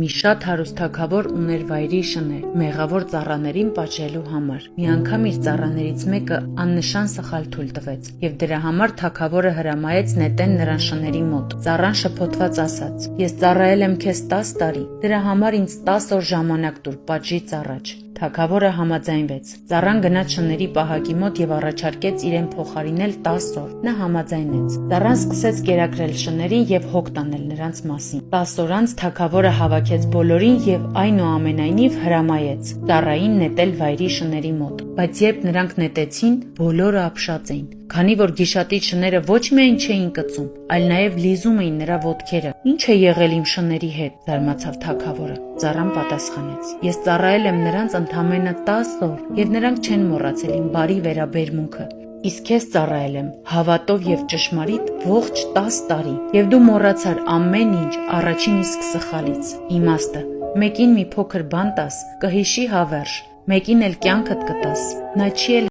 Մի շատ հարուստ թագավոր ուներ վայրի շներ, մեղավոր ծառաներին պատժելու համար։ Մի անգամ իր ծառաներից մեկը աննշան սխալ թույլ տվեց, եւ դրա համար թագավորը հրամայեց նետեն նրան շների մոտ։ Ծառան շփոթված ասաց. «Ես ծառայել եմ քեզ 10 տարի, դրա համար ինձ 10 օր ժամանակ տուր պատժից առաջ»։ Թագավորը համաձայնվեց։ Ծառան գնաց շների պահակի մոտ եւ առաջարկեց իրեն փոխարինել 10 օր։ Նա համաձայնեց։ Ծառան սկսեց կերակրել շներին եւ հոգ տանել նրանց մասին։ 10 օր անց թագավորը հավաքեց բոլորին եւ այնուամենայնիվ հրամայեց ծառային նետել վայրի շների մոտ։ Բայց երբ նրանք նետեցին, բոլորը ապշած էին, քանի որ գիշատիչ շները ոչ միայն չէին կծում, այլ նաեւ լիզում էին նրա ոտքերը։ «Ինչ է եղել իմ շների հետ», զարմացավ թագավորը։ Ծառան պատասխանեց. «Ես ծառայել եմ նրանց ընդամենը 10 օր, եւ նրանք չեն մոռացել իմ բարի վերաբերմունքը։ Իսկ քեզ ծառայել եմ հավատով եւ ճշմարիտ ողջ 10 տարի, եւ դու մոռացար ամեն ինչ առաջին իսկ սխալից։ Իմաստը, մեկին մի փոքր բան տաս, կհիշի հավերժ, մեկին էլ կյանքդ կտաս, նա չի էլ